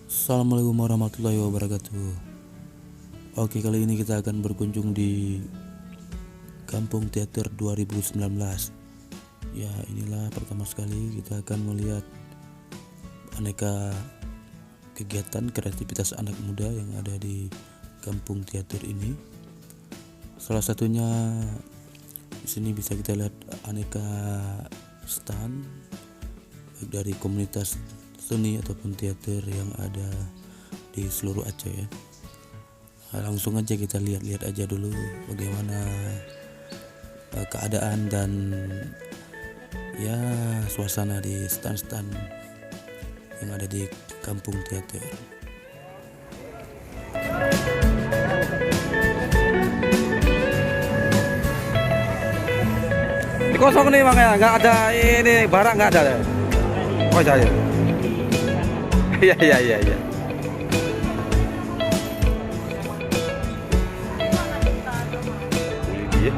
Assalamualaikum warahmatullahi wabarakatuh. Oke, kali ini kita akan berkunjung di Kampung Teater 2019. Ya, inilah pertama sekali kita akan melihat aneka kegiatan kreativitas anak muda yang ada di Kampung Teater ini. Salah satunya di sini bisa kita lihat aneka stand baik dari komunitas seni ataupun teater yang ada di seluruh Aceh ya. Langsung aja kita lihat-lihat aja dulu bagaimana keadaan dan ya suasana di stand-stand yang ada di Kampung Teater. Ini kosong nih bang ya, nggak ada ini barang nggak ada. Oh saya. Iya iya iya iya. Iya.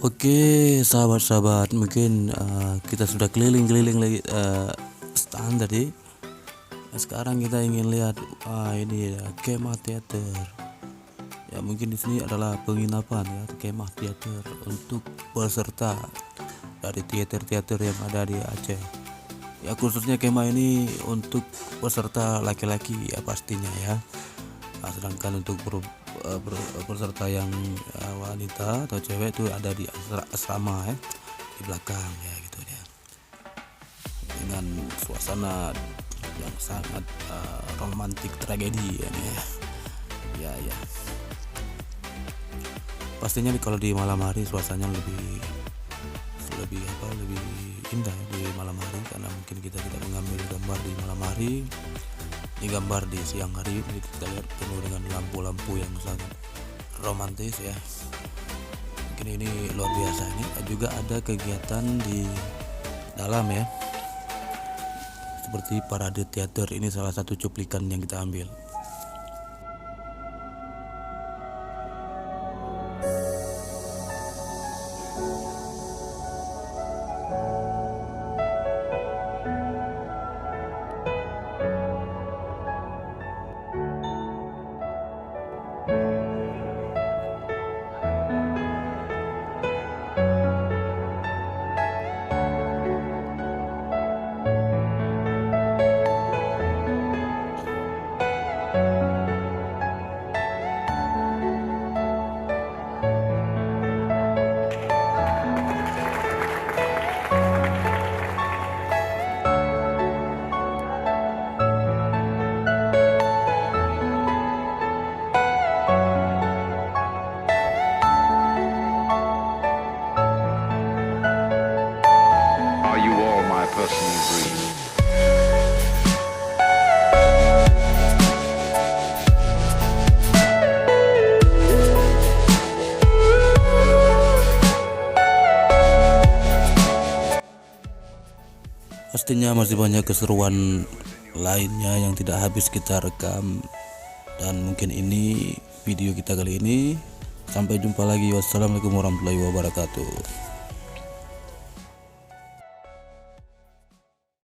Oke, sahabat-sahabat, mungkin kita sudah keliling-keliling lagi stand tadi. Nah, sekarang kita ingin lihat ini ya, kemah teater. Ya, mungkin di sini adalah penginapan ya, kemah teater untuk peserta dari teater-teater yang ada di Aceh. Ya, khususnya kemah ini untuk peserta laki-laki ya pastinya ya. Nah, sedangkan untuk peserta yang wanita atau cewek itu ada di asrama ya, di belakang ya gitu ya, dengan suasana yang sangat romantik tragedi ya, ya ya. Pastinya kalau di malam hari suasananya lebih lebih indah ya di malam hari, karena mungkin kita tidak mengambil gambar di malam hari. Ini gambar di siang hari, kita lihat penuh dengan lampu-lampu yang sangat romantis ya. ini luar biasa. Ini juga ada kegiatan di dalam ya, seperti parade teater. Ini salah satu cuplikan yang kita ambil. Are you all my personal dream? Pastinya masih banyak keseruan lainnya yang tidak habis kita rekam, dan mungkin ini video kita kali ini. Sampai jumpa lagi. Wassalamualaikum warahmatullahi wabarakatuh.